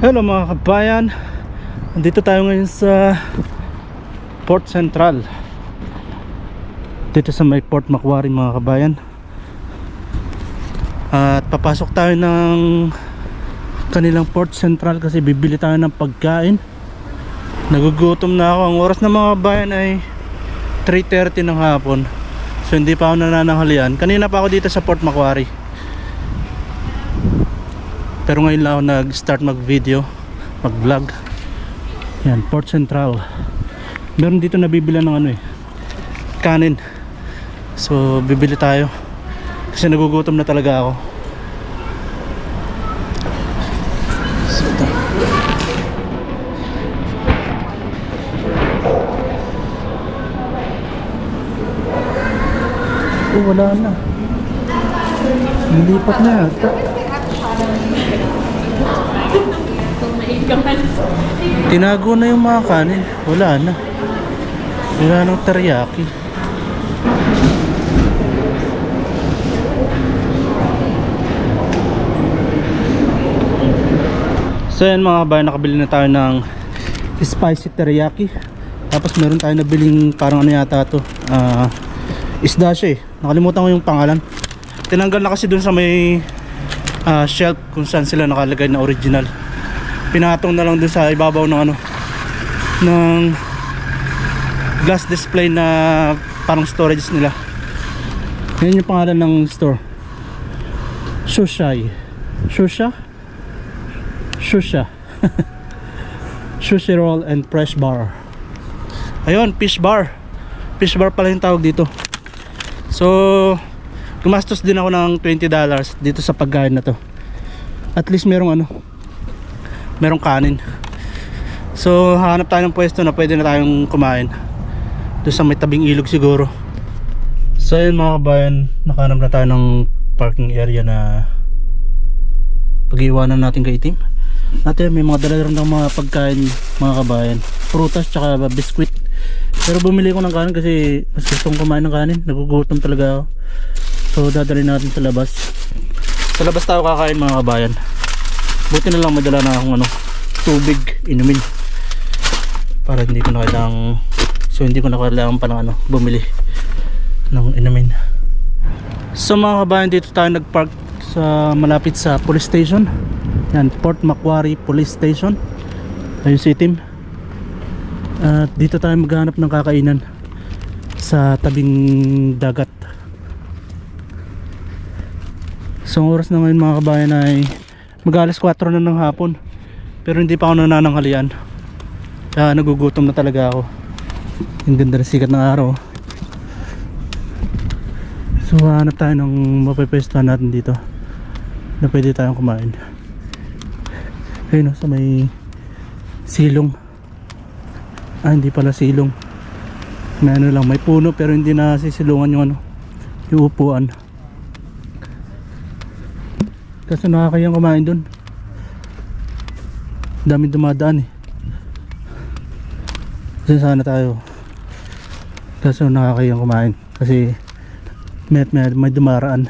Hello mga kabayan, nandito tayo ngayon sa Port Central, dito sa may Port Macquarie mga kabayan. At papasok tayo ng kanilang Port Central kasi bibili tayo ng pagkain. Nagugutom na ako. Ang oras na mga kabayan ay 3:30 ng hapon, so hindi pa ako nananghalian. Kanina pa ako dito sa Port Macquarie, pero ngayon lang ako nag-start mag-video, mag-vlog. Yan, Port Central. Meron dito nabibili ng kanin. So bibili tayo kasi nagugutom na talaga ako. So ito. Oh, wala na. Nilipat na yata. Tinago na yung mga kanin. Wala na. Wala nang teriyaki. So yan mga kabayan, nakabili na tayo ng spicy teriyaki. Tapos meron tayo nabiling parang ano yata to, isda siya eh. Nakalimutan ko yung pangalan. Tinanggal na kasi dun sa may shelf kung saan sila nakalagay na original. Pinatong na lang dun sa ibabaw ng ng glass display na parang storage nila. Yan yung pangalan ng store, Sushi Sushi roll and fresh bar. Ayun, fish bar pala yung tawag dito. So gumastos din ako ng $20 dito sa pagkain na to. At least merong kanin. So hanap tayo ng pwesto na pwede na tayong kumain doon sa may tabing ilog siguro. So ayun mga kabayan, nakahanap na tayo ng parking area na pag-iwanan natin kay Itim. At may mga dala rin ng mga pagkain mga kabayan, prutas tsaka biskwit. Pero bumili ko ng kanin kasi mas gustong kumain ng kanin. Nagugutom talaga ako. So dadalhin natin sa labas. Sa labas tayo kakain mga kabayan. Buti na lang madala na akong tubig inumin, para hindi ko na kailangan pa ng bumili ng inumin. So mga kabayan, dito tayo nagpark sa malapit sa police station. Yan, Port Macquarie Police Station. Ayun si Tim. At dito tayo maghanap ng kakainan sa tabing dagat. So ang oras na ngayon mga kabayan ay mag-alas 4 na ng hapon, pero hindi pa ako nananghalian. Kaya nagugutom na talaga ako. Ang ganda ng sikat ng araw. So hanap tayo ng mapipwestuhan natin dito na pwede tayong kumain. Ayun sa may silong. Hindi pala silong. May lang, may puno pero hindi na sisilungan yung yung upuan. Kasi nakakayang kumain dun. Daming dumadaan eh. Kasi sana tayo. Kasi nakakayang kumain kasi may dumaraan.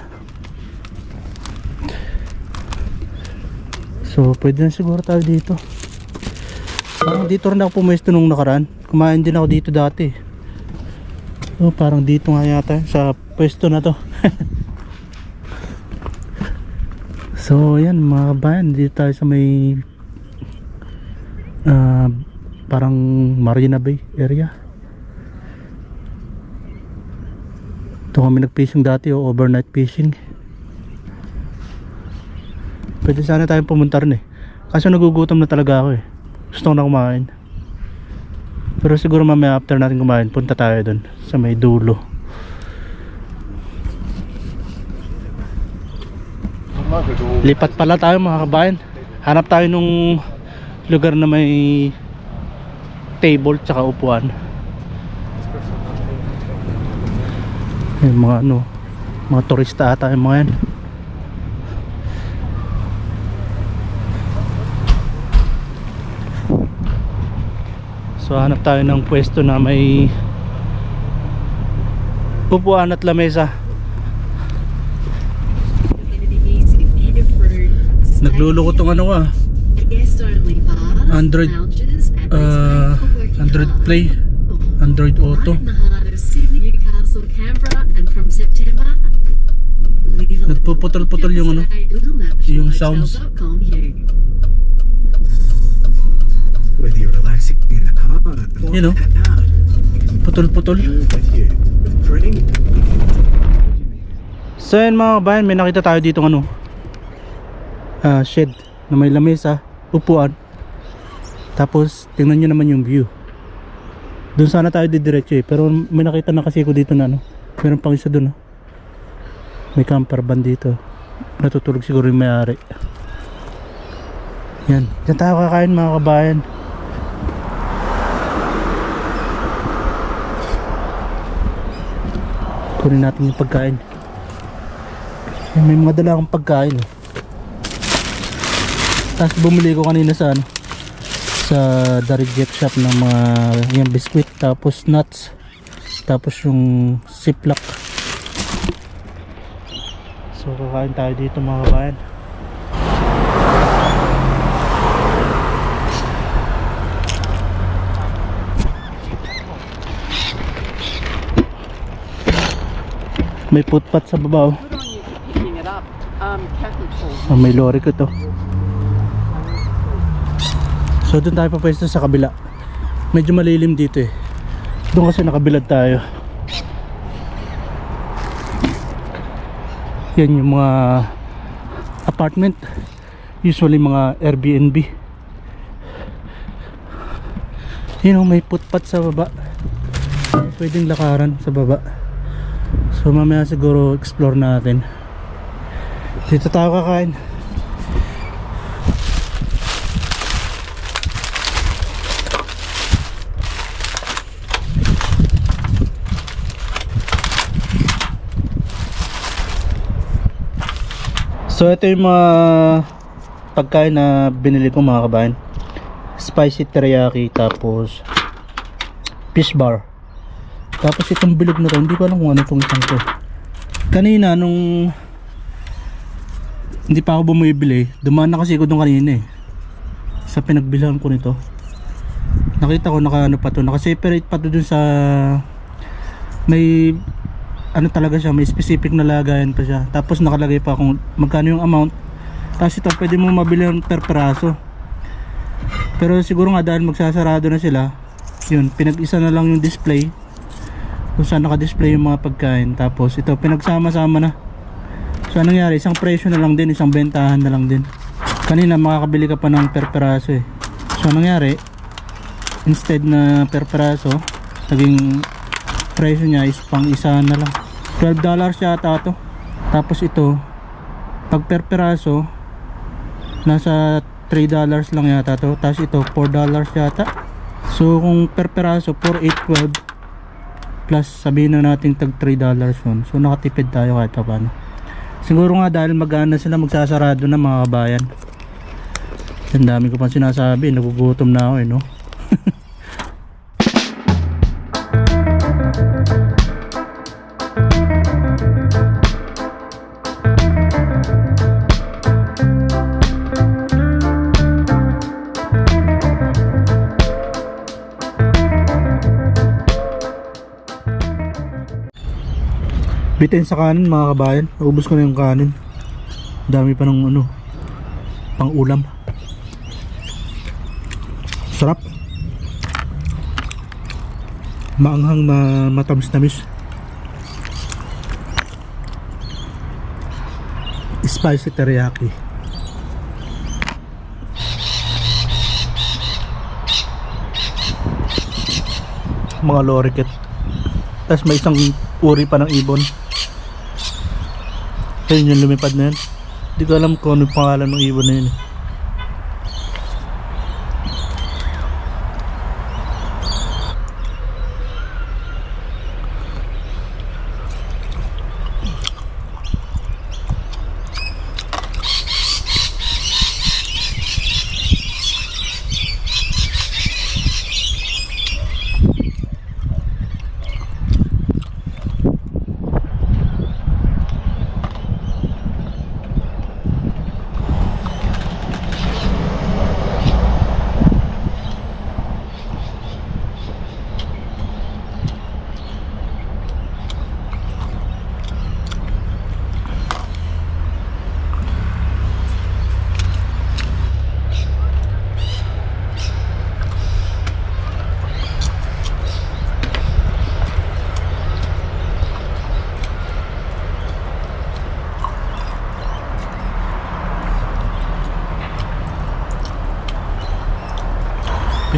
So pwede na siguro tayo dito. Parang dito rin ako pumesto nung nakaraan. Kumain din ako dito dati. So parang dito nga yata sa pwesto na to. So yan mga kabayan, dito tayo sa may parang Marina Bay area. Ito kami nag-fishing dati o overnight fishing. Pwede sana tayong pumunta rin eh. Kasi nagugutom na talaga ako eh. Gusto ko na kumain. Pero siguro mamaya after natin kumain, punta tayo dun sa may dulo. Lipat pala tayo mga kabayan. Hanap tayo nung lugar na may table tsaka upuan. Yung mga turista ata yung mga yan. So hanap tayo ng pwesto na may upuan at lamesa. Nagluloko tong ano ah. Android, Android Play, Android Auto. Nagpuputol-putol yung ano, yung sounds. You know, putol-putol. So yun mga kabayan, may nakita tayo dito ano, shed na may lamesa, upuan. Tapos tingnan nyo naman yung view. Doon sana tayo didiretso eh, pero may nakita na kasi ako dito na ano, meron pang isa doon. May camper van dito. Natutulog siguro yung may-ari. Yan, dyan tayo kakain mga kabayan. Kunin natin yung pagkain. Yan, may mga dala akong pagkain eh. Tapos bumili ko kanina sa ano, sa The Reject Shop ng mga yung biscuit, tapos nuts, tapos yung ziplock. So kakain tayo dito mga kabayan. May footpath sa baba oh. Oh, may lorry ko to. So doon tayo papwesto sa kabila. Medyo malilim dito eh. Doon kasi nakabilad tayo. Yan yung mga apartment. Usually mga Airbnb. You know, may footpath sa baba. Pwedeng lakaran sa baba. So mamaya siguro explore natin. Dito tayo kakain. So ito yung mga pagkain na binili ko mga kabayan. Spicy teriyaki, tapos fish bar. Tapos itong bilog na to, hindi ko alam kung ano itong isang to. Kanina nung hindi pa ako bumibili, dumaan na kasi ako doon kanina eh, sa pinagbilhan ko nito. Nakita ko naka ano pa to, naka-separate pa to dun sa may ano talaga siya, may specific na lagayan pa siya. Tapos nakalagay pa kung magkano yung amount. Tapos ito pwede mo mabili per peraso. Pero siguro nga dahil magsasarado na sila, yun, pinag-isa na lang yung display kung saan naka-display yung mga pagkain. Tapos ito pinagsama-sama na. So anong nangyari, isang presyo na lang din, isang bentahan na lang din. Kanina makakabili ka pa ng per peraso eh. So anong nangyari, instead na per peraso, naging presyo niya is pang isa na lang. $12 yata to. Tapos ito, pag per peraso, nasa $3 lang yata to. Tapos ito, $4 yata. So kung per peraso, 4, 8, 12 plus sabihin na natin tag $3 yun. So nakatipid tayo kahit pa paano. Siguro nga dahil mag-ana sila, magsasarado na mga kabayan. Ang dami ko pa sinasabi, nagugutom na ako eh no. Bitin sa kanin mga kabayan. Naubos ko na yung kanin. Dami pa ng ano, pang ulam. Sarap. Maanghang na matamis-tamis. Spicy teriyaki. Mga loriket. Tapos may isang uri pa ng ibon. Ayun yung lumipad na yun. Hindi ko alam kung ano yung pangalan ng ibon na yun.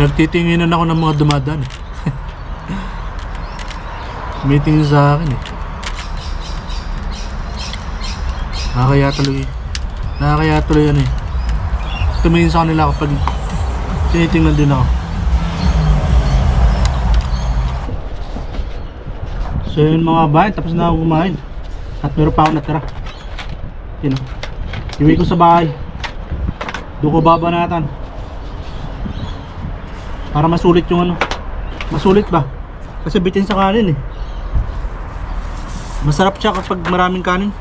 Pinagtitinginan ako ng mga dumadaan eh. May tingin sa akin eh. Nakakaya tuloy yan eh. Tumingin sa kanila kapag tinitingnan din ako. So yun mga bayan, tapos na ako kumain. At meron pa ako natira. Yun o. Iwi ko sa bahay. Doon ko babanatan. Para masulit yung ano. Masulit ba? Kasi bitin sa kanin eh. Masarap siya kapag maraming kanin.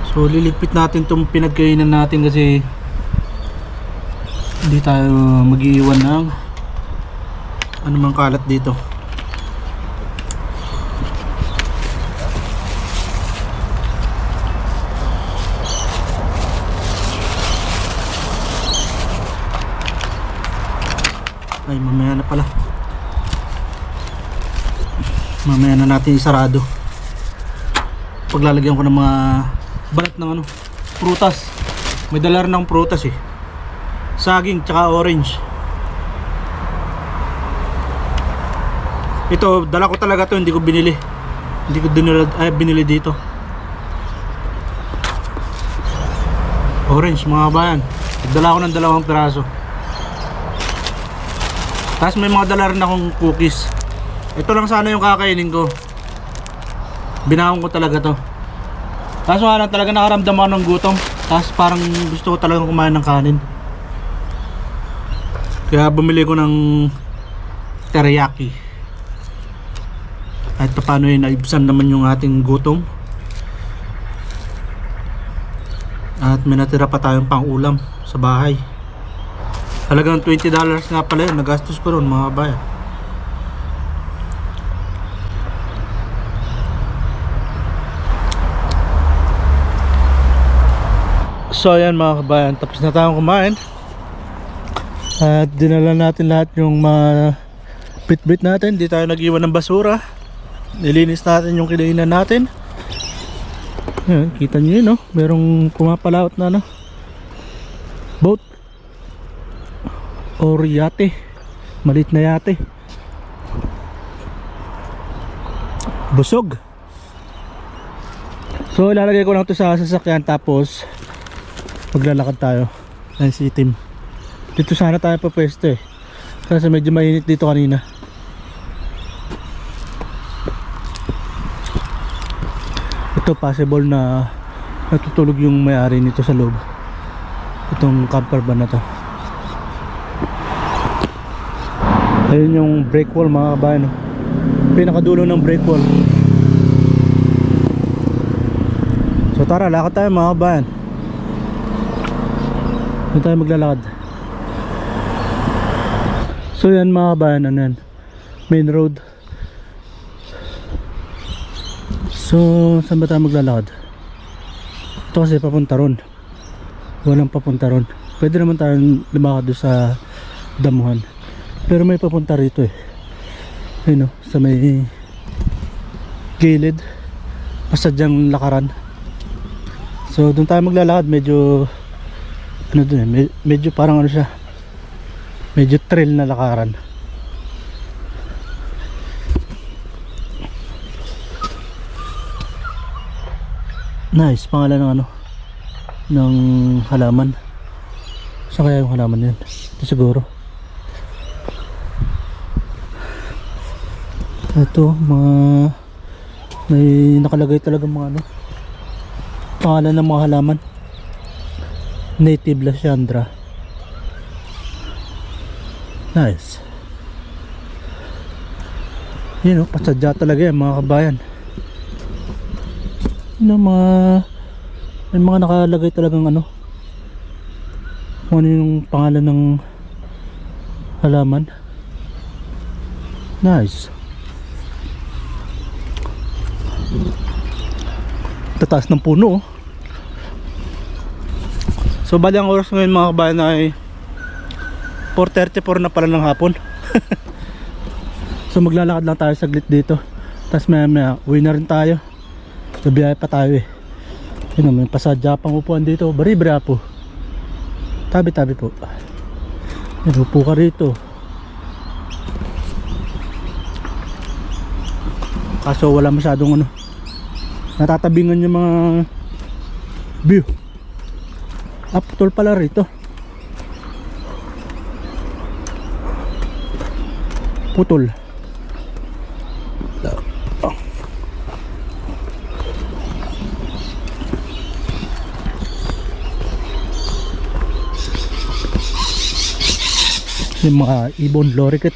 So liligpit natin itong pinagkainan natin kasi hindi tayo mag-iiwan ng anumang kalat dito. Ay, mamaya na pala. Mamaya na natin isarado. Paglalagyan ko ng mga balat ng ano, prutas. May dala rin ng prutas eh. Saging tsaka orange. Ito, dala ko talaga to, hindi ko binili. Hindi ko binili dito. Orange mga bayan. Dala ko ng 2 piraso. Tapos may mga dala rin akong cookies. Ito lang sana yung kakainin ko. Binahon ko talaga to. Kaso nga lang talaga nakaramdam ako ng gutom. Tapos parang gusto ko talaga kumain ng kanin. Kaya bumili ko ng teriyaki. At paano yun, naibsan naman yung ating gutom. At may natira pa tayong pang ulam sa bahay. Talagang $20 nga pala yun, nagastos ko ron mga bayan. So ayan mga kabayan, tapos na tayong kumain. At dinala natin lahat yung mga bit-bit natin. Di tayo nag-iwan ng basura. Nilinis natin yung kinainan natin. Ayan, kita nyo yun, no? Merong pumapalaot na no? Boat or yate. Malit na yate. Busog. So ilalagay ko lang to sa sasakyan. Tapos maglalakad tayo. Ayan si Itim. Dito sana tayo papwesto eh. Kasi medyo mainit dito kanina. Ito possible na natutulog yung may-ari nito sa loob. Itong camper van na to. Ayun yung brake wall mga kabayan. Pinakadulo ng brake wall. So tara, lakad tayo mga kabayan. Doon tayo maglalakad. So yan mga kabayan, ano yan, main road. So saan ba tayo maglalakad? Ito kasi papunta ron. Walang papunta ron. Pwede naman tayo lumakad doon sa damuhan. Pero may papunta rito eh. Ayun o, sa may gilid. Pasadyang lakaran. So doon tayo maglalakad. Medyo ano dun eh, medyo parang ano siya, medyo trail na lakaran. Nice, pangalan ng ano, ng halaman. Saan kaya yung halaman yun? Ito siguro. Ito, mga may nakalagay talaga mga ano, pangalan ng mga halaman. Native Lasiandra. Nice. Yun o, pasadya talaga yan mga kabayan. Yun o, may mga nakalagay talagang ano, kung ano yung pangalan ng halaman. Nice. Tataas ng puno oh. So bali ang oras ngayon mga kabayan ay 4:34 na pala ng hapon. So maglalakad lang tayo saglit dito. Tapos maya uwi na rin tayo. Nabiyaya pa tayo eh. Yun naman, pasadya pang upuan dito. Bari-bari po. Tabi-tabi po. Upo ka rito. Kaso wala masyadong ano, natatabingan yung mga view. Putol pala rito. Putol. Yung mga ibon lorikeet.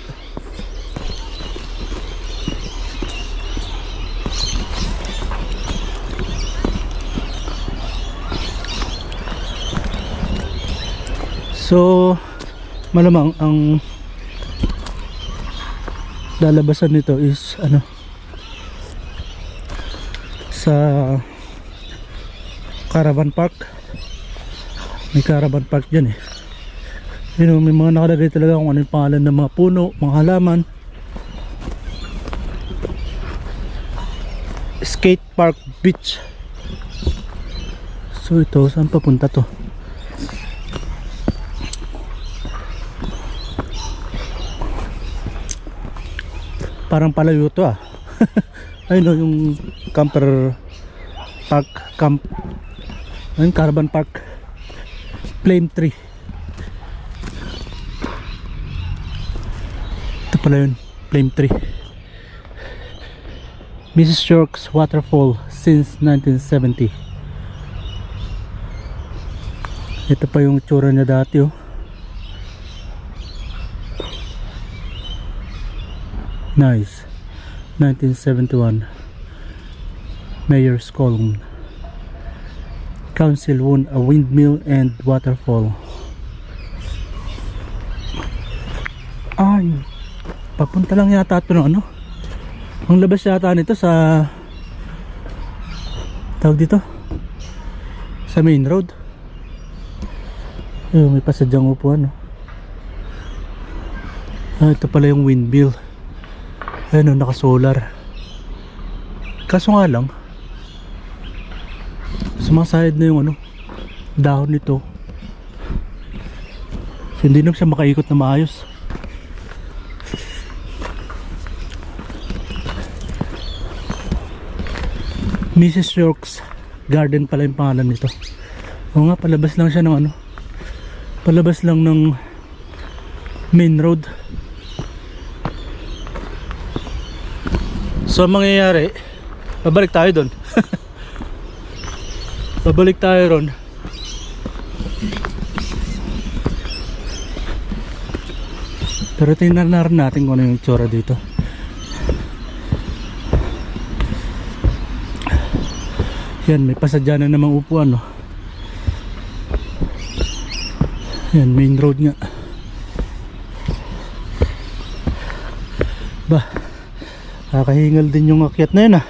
So malamang ang lalabasan nito is ano, sa caravan park. May caravan park dyan eh. You know, may mga nakalagay talaga kung ano yung pangalan ng mga puno, mga halaman. Skate Park Beach. So ito, saan papunta to? Parang palayo to ah. Ayun o, yung camper park, ayun, caravan park, Flame Tree. Ito pala yun, Flame Tree. Mrs. York's Waterfall since 1970. Ito pa yung tsura niya dati oh. Nice. 1971. Mayor's Column. Council won a windmill and waterfall. Ay, papunta lang yata ito ng ano. Ang labas yata nito sa tawag dito, sa main road. Ayun, may pasadyang upuan oh. Ito pala yung windmill. Ayun, naka solar. Kaso nga lang, sumasayad na yung ano, dahon nito. So, hindi na siya makaikot na maayos. Mrs. York's Garden pala yung pangalan nito. O nga, palabas lang siya ng ano, palabas lang ng main road. So ang mangyayari, babalik tayo doon. Babalik tayo ron. Pero tingnan na rin natin kung ano yung itsura dito. Yan, may pasadya na namang upuan no? Yan, main road nga. Bah, kakahingal din yung akyat na yun ah.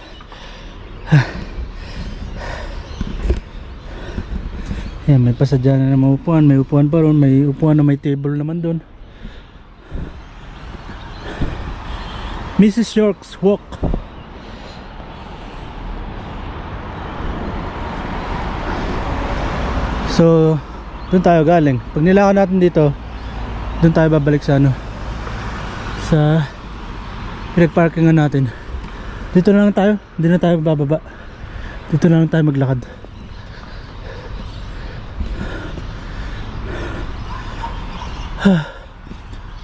Yan, may pasadya na namang upuan. May upuan pa ron, may upuan na may table naman doon. Mrs. York's Walk. So doon tayo galing. Pag nilakaw natin dito, doon tayo babalik sa ano, sa pinagparkingan natin. Dito na lang tayo, hindi na tayo bababa. Dito na lang tayo maglakad.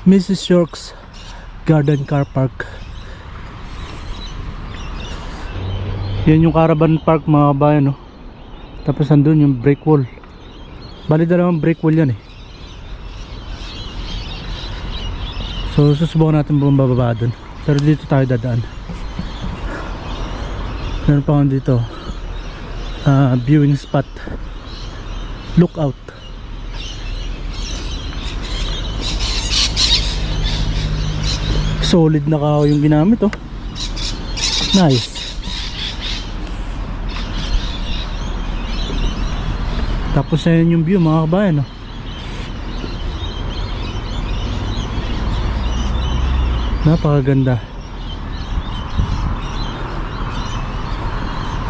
Mrs. York's Garden Car Park. Yan yung caravan park mga kabayan no? Tapos andun yung brick wall. Bali dalawang brick wall yan eh. So susubukan natin bumababa dun. Pero dito tayo dadaan. Meron pa dito viewing spot, lookout. Solid na kahoy yung ginamit oh. Nice. Tapos ayun yung view mga kabayan no? Napakaganda.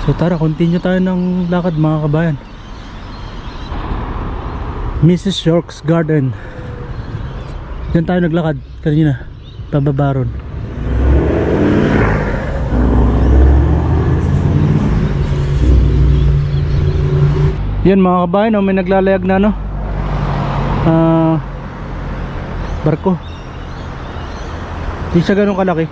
So tara, continue tayo ng lakad mga kabayan. Mrs. York's Garden Diyan tayo naglakad kanina, pababa ron. Yan mga kabayan, may naglalayag na barko. Di siya ganun kalaki.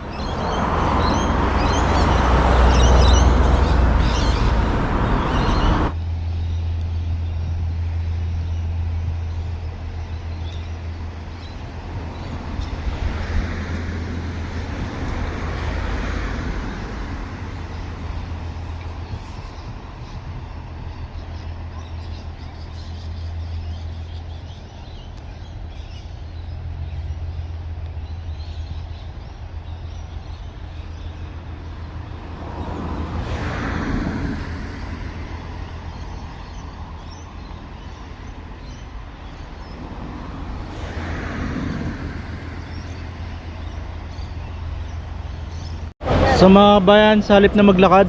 So mga kabayan, sa halip na maglakad,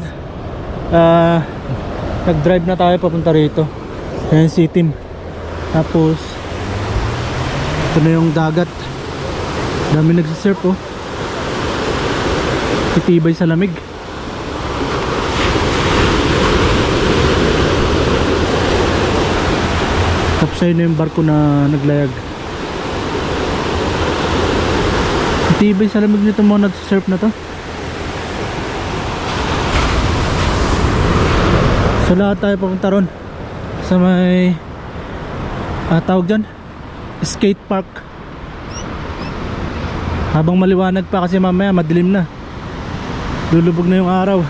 nag-drive na tayo papunta rito. Ayan si Tim. Tapos ito na yung dagat. Dami nagsisurf oh. Titibay sa lamig. Tapos ayun na yung barko na naglayag. Titibay sa lamig nito mga nagsisurf na to. So lahat tayo papunta ron sa may tawag dyan, skate park. Habang maliwanag pa kasi mamaya madilim na, lulubog na yung araw.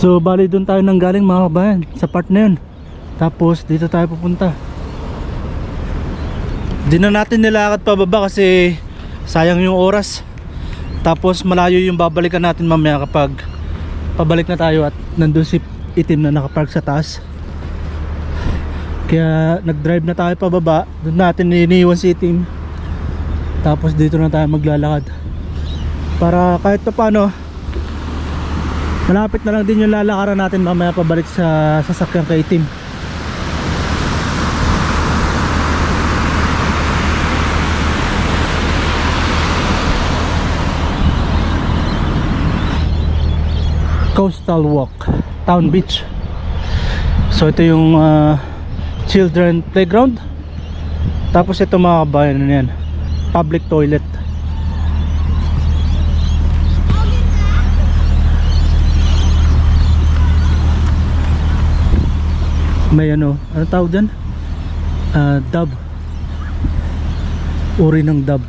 So bali doon tayo nang galing mga kabayan, sa part na yun. Tapos dito tayo pupunta. Di na natin nilakad pababa kasi sayang yung oras. Tapos malayo yung babalikan natin mamaya kapag pabalik na tayo at nandun si Itim na nakapark sa taas. Kaya nag-drive na tayo pababa. Doon natin iniiwan si Itim. Tapos dito na tayo maglalakad. Para kahit pa paano, malapit na lang din yung lalakaran natin mamaya pabalik sa sasakyan kay Tim. Coastal Walk, Town Beach. So ito yung children playground. Tapos ito mga kabayan, ano yan, public toilet. May ano tawag dyan? Dove. Uri ng dove.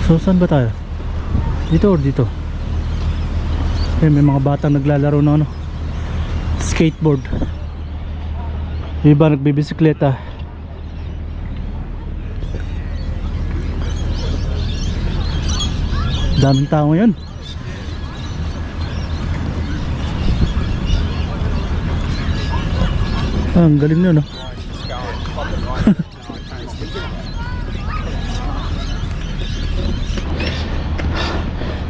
So saan ba tayo? Dito or dito? May mga batang naglalaro ng skateboard. Yung iba nagbibisikleta. Daming tao ngayon. Ang galing nyo, no?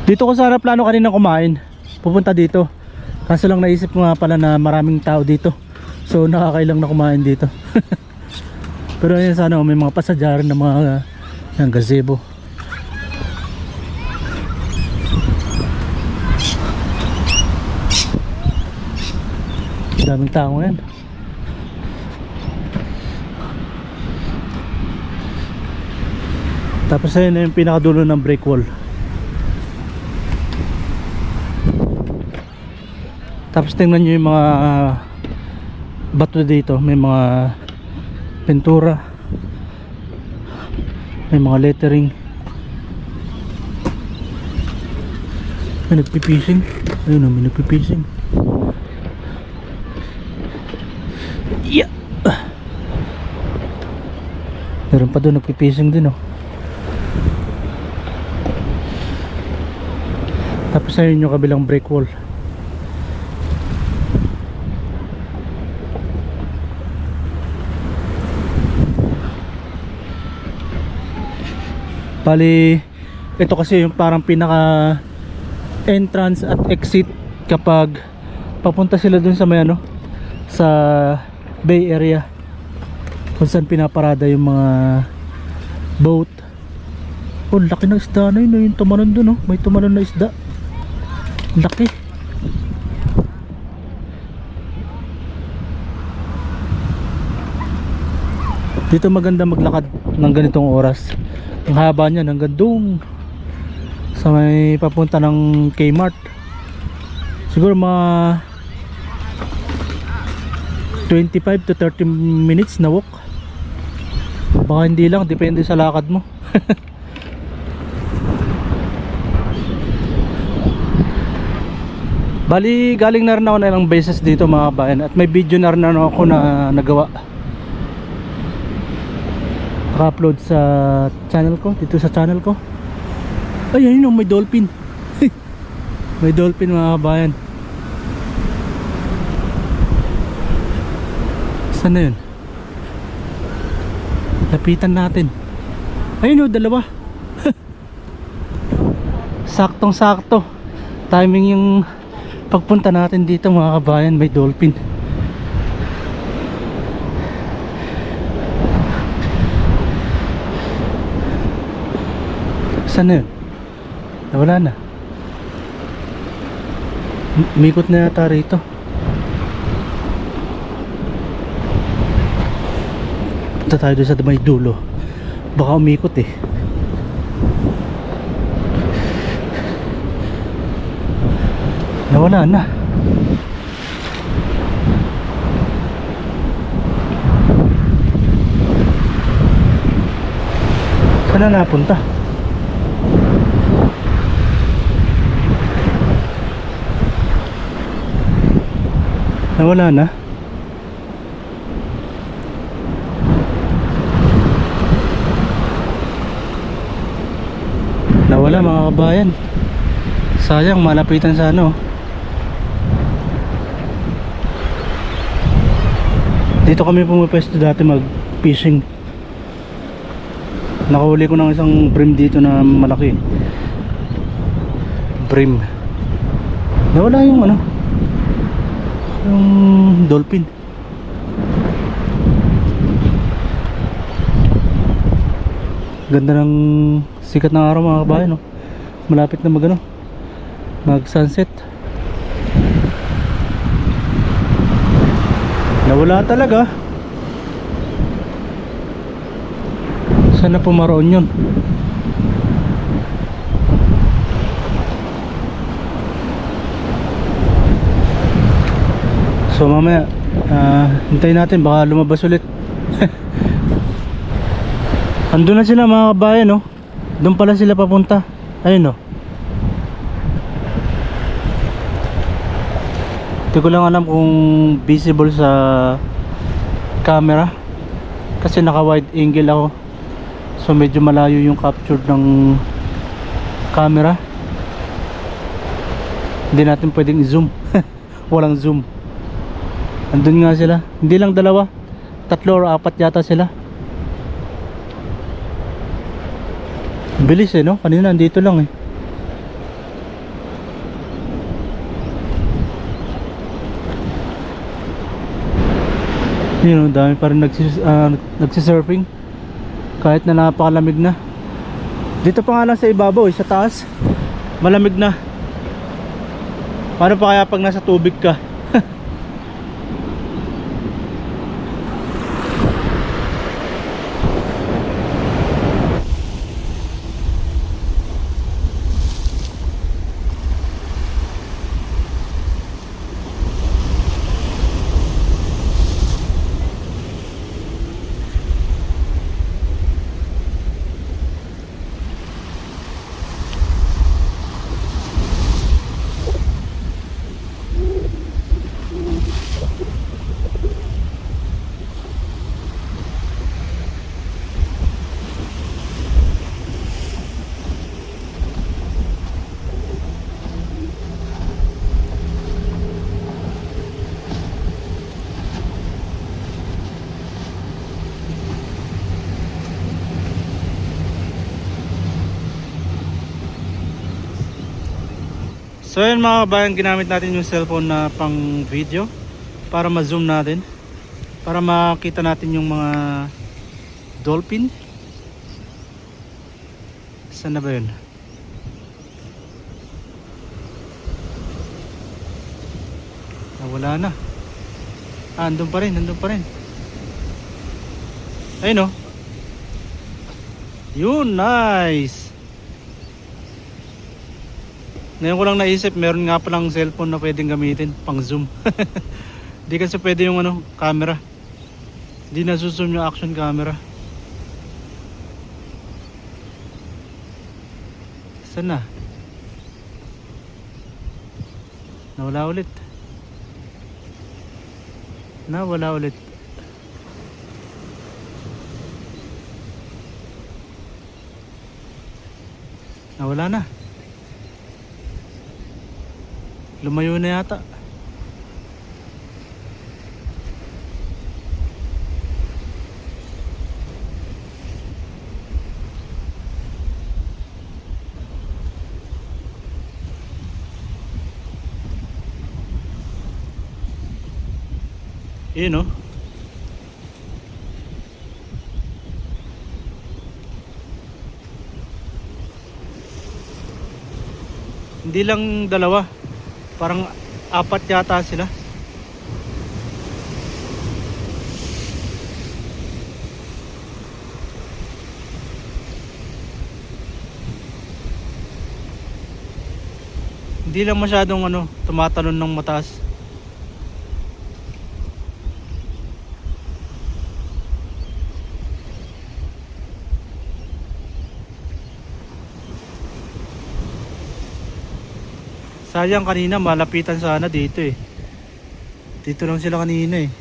Dito ko sana plano kanina kumain. Pupunta dito. Kaso lang naisip ko nga pala na maraming tao dito. So nakakailang na kumain dito. Pero ayun, sana may mga pasadyaran na mga gazebo. Daming tao ngayon. Tapos ayun na yung pinakadulo ng break wall. Tapos tingnan nyo yung mga bato dito. May mga pintura, may mga lettering. May nagpipising. Ayun o, may nagpipising. Yeah. Meron pa doon nagpipising din oh. Tapos ayun yung kabilang break wall. Bali, ito kasi yung parang pinaka entrance at exit kapag papunta sila dun sa may ano, sa Bay Area, kung saan pinaparada yung mga boat. Oh, laki ng isda na yun, yung tumalon dun oh. May tumalon na isda. Laki. Dito maganda maglakad ng ganitong oras. Ang haba niyan hanggang doon sa may papunta ng Kmart. Siguro mga 25 to 30 minutes na walk. Baka hindi lang, depende sa lakad mo. Bali, galing na rin ako na ilang beses dito mga kabayan. At may video na rin ako na nagawa. Naka-upload sa channel ko, dito sa channel ko. Ay, ayun oh, may dolphin. May dolphin mga kabayan. Saan na yun? Lapitan natin. Ayun oh, dalawa. Saktong sakto. Timing yung pagpunta natin dito mga kabayan, may dolphin. Saan na yun? Nawala na. Umikot na yata rito. Punta tayo doon sa may dulo. Baka umikot eh. Nawala na. Saan na napunta? Nawala na. Nawala mga kabayan. Sayang, malapitan sa ano. Dito kami pumapwesto dati mag fishing. Nakahuli ko ng isang brim dito na malaki. Brim. Nawala yung ano, yung dolphin. Ganda ng sikat ng araw mga kabayan no? Malapit na mag ano, mag sunset. Nawala talaga. Sana pumaroon yun. So mamaya hintayin natin, baka lumabas ulit. Andun na sila mga kabayan no? Doon pala sila papunta. Ayun no. Hindi ko lang alam kung visible sa camera kasi naka wide angle ako, so medyo malayo yung captured ng camera. Hindi natin pwedeng i-zoom. Walang zoom. Andun nga sila, hindi lang dalawa, 3 or 4 yata sila. Bilis eh no, kanina andito lang eh. Yun, dami pa rin nagsisurfing kahit na napakalamig na. Dito pa nga lang sa ibabaw sa taas malamig na. Paano pa kaya pag nasa tubig ka? So yun mga kabayan, ginamit natin yung cellphone na pang video para ma-zoom natin, para makita natin yung mga dolphin. Saan na ba yun? Wala na. Andun pa rin, andun pa rin. Ayun o. Yun, nice. Ngayon ko lang naisip, meron nga palang cellphone na pwedeng gamitin pang zoom. Di kasi pwede yung camera. Di nasuzoom yung action camera. Saan na? Nawala ulit. Nawala ulit. Nawala na. Lumayo na yata. Yun o. Hindi lang dalawa, parang apat yata sila. Hindi lang masyadong tumatalon ng mataas. Sayang, kanina malapitan sana dito eh. Dito lang sila kanina eh.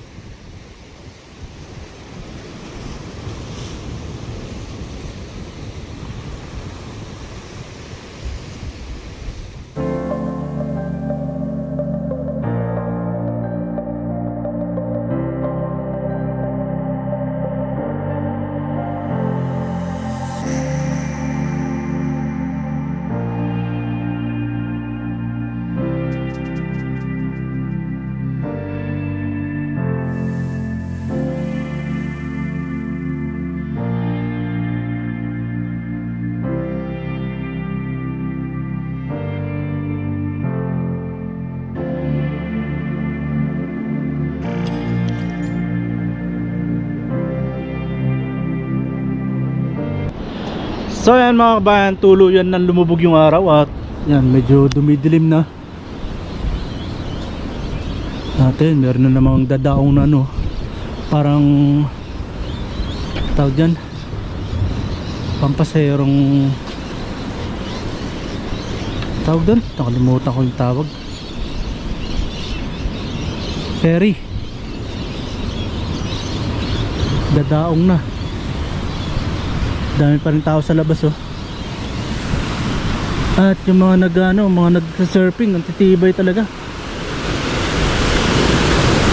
So yan mga kabayan, tuluyan nang lumubog yung araw at yan, medyo dumidilim na natin. Meron na namang dadaong na parang tawag dyan, pampaserong tawag doon, nakalimutan ko yung tawag. Ferry. Dadaong na. Dami pa rin tao sa labas oh. At yung mga mga nagsa-surfing, ang titibay talaga.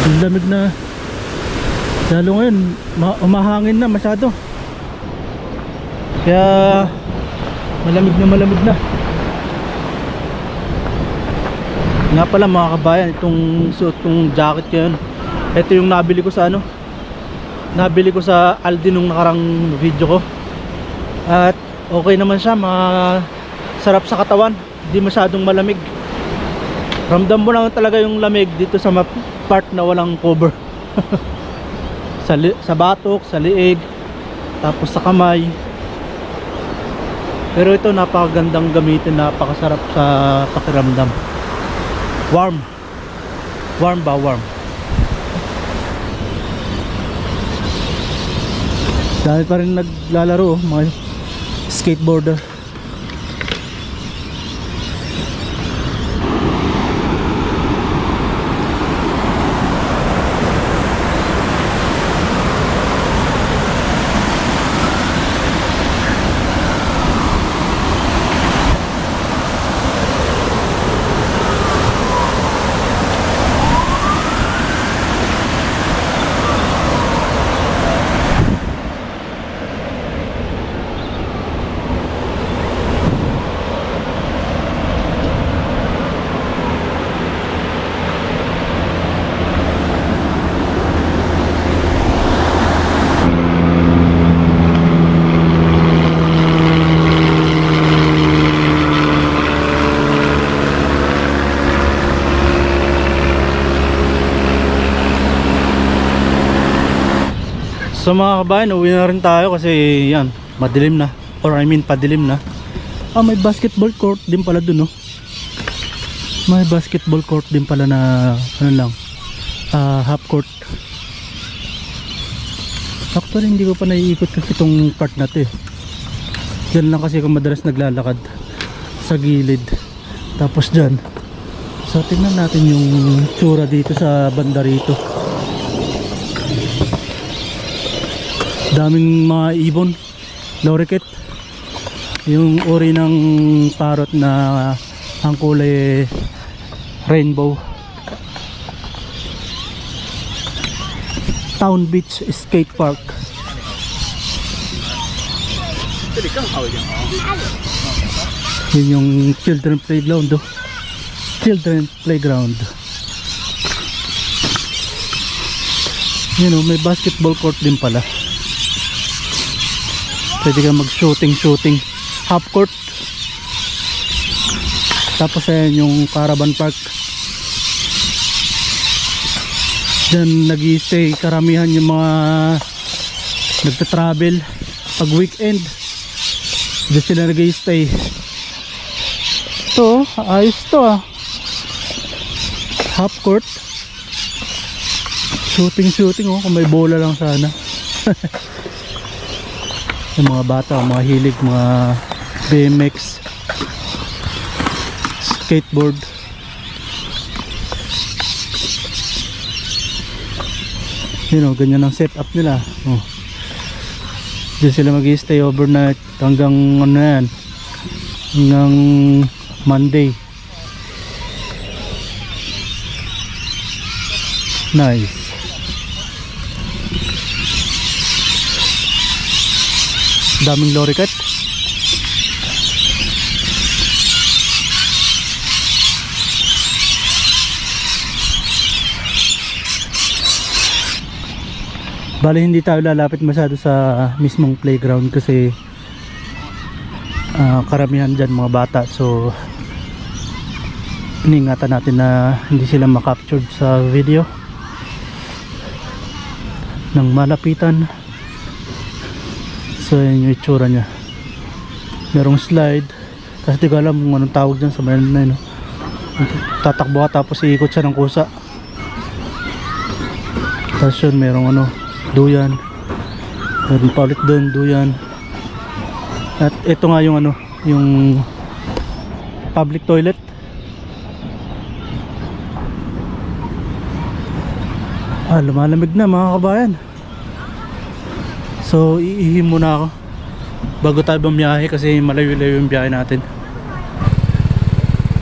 Ang lamig na. Lalo ngayon, umahangin na masyado. Kaya malamig na. Nga pala mga kabayan, itong suot kong jacket ngayon, ito yung nabili ko sa nabili ko sa Aldi nung nakarang video ko. At okay naman siya, masarap sa katawan, hindi masyadong malamig. Ramdam mo lang talaga yung lamig dito sa part na walang cover. sa batok, sa liig, tapos sa kamay. Pero ito napakagandang gamitin, napakasarap sa pakiramdam. Warm ba? Warm. Dahil pa rin naglalaro mga skateboarder. So mga kabayan, uwi na rin tayo kasi yan, madilim na. Or I mean, padilim na. Ah, may basketball court din pala dun, no? May basketball court din pala na, ano lang, half court. Actually, hindi ko pa naiikot kasi itong part na to eh. Diyan lang kasi ako madalas naglalakad sa gilid. Tapos dyan. So, tingnan natin yung tsura dito sa banda rito. Daming mga ibon, lorikeet, yung uri ng parrot na ang kulay rainbow. Town Beach Skate Park. Yun yung children playground, oh. Children playground. Yun, oh, may basketball court din pala. Pwede ka mag shooting half court. Tapos ayan yung caravan park. Diyan nag-i-stay karamihan yung mga nagta-travel pag weekend. Diyan sila nag-i-stay. Ito, ayos to ah. Half court. Shooting oh, kung may bola lang sana. Yung mga bata, mga hilig, mga BMX, skateboard. You know, ganyan ang setup nila. Oh. Diyan sila mag-i-stay overnight hanggang ano yan, hanggang Monday. Nice. Daming lorikeet. Bali hindi tayo lalapit masyado sa mismong playground kasi karamihan dyan mga bata, so iningatan natin na hindi sila makaptured sa video ng malapitan. So yun yung itsura nya. Merong slide, kasi di ko alam kung anong tawag dyan sa mayan na yun, no? Tatakbo ka tapos iikot siya ng kusa. Tapos yun merong ano, duyan. Meron pa ulit doon, duyan. At ito nga yung ano, yung public toilet. Lumalamig na mga kabayan. So iihim muna ako bago tayo bumiyahe kasi malayo-layo yung biyahe natin.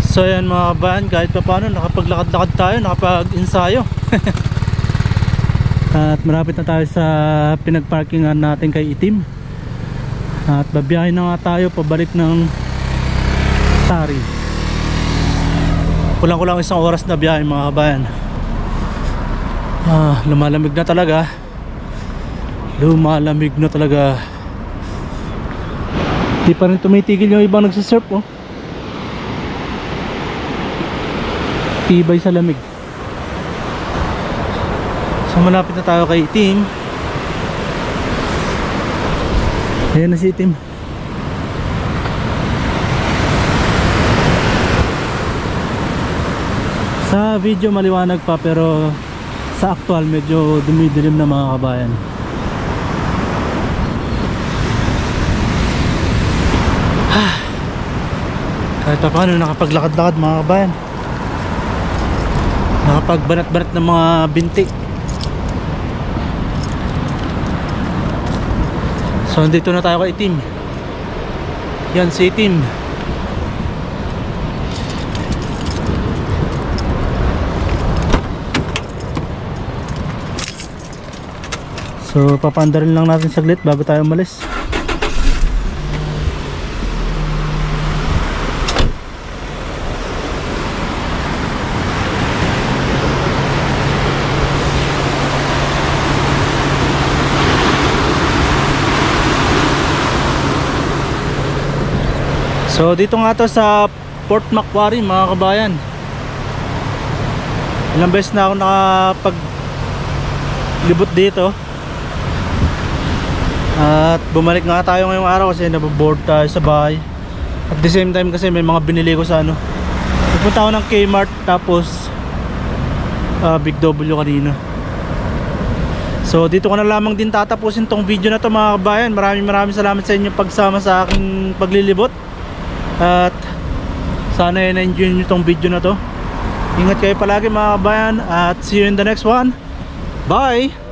So yan mga kabayan, kahit pa paano nakapaglakad-lakad tayo, nakapag-ensayo. At malapit na tayo sa pinagparkingan natin kay Itim. At babiyahe na nga tayo pabalik ng Tari. Kulang-kulang isang oras na biyahe mga kabayan. Lumalamig na talaga. Lumalamig na talaga. Di pa rin tumitigil yung ibang nagsisurf, oh. Tibay sa lamig. So malapit na tayo kay Itim. Ayan na si Itim. Sa video maliwanag pa, pero sa actual medyo dumidilim na mga kabayan. Kahit pa paano nakapaglakad-lakad mga kabayan, nakapagbanat-banat ng mga binti. So nandito na tayo kay Itim. Yan si Itim. So papandarin lang natin saglit bago tayo umalis. So dito nga to sa Port Macquarie mga kabayan. Ilang beses na ako nakapaglibot dito. At bumalik nga tayo ngayong araw kasi naboboard tayo sa bahay. At the same time kasi may mga binili ko sa ano. Nagpunta ako ng Kmart tapos Big W kanina. So dito ko na lamang din tatapusin tong video na to mga kabayan. Maraming salamat sa inyo pagsama sa aking paglilibot. At sana na-enjoy nyo tong video na to. Ingat kayo palagi mga kabayan. At see you in the next one. Bye!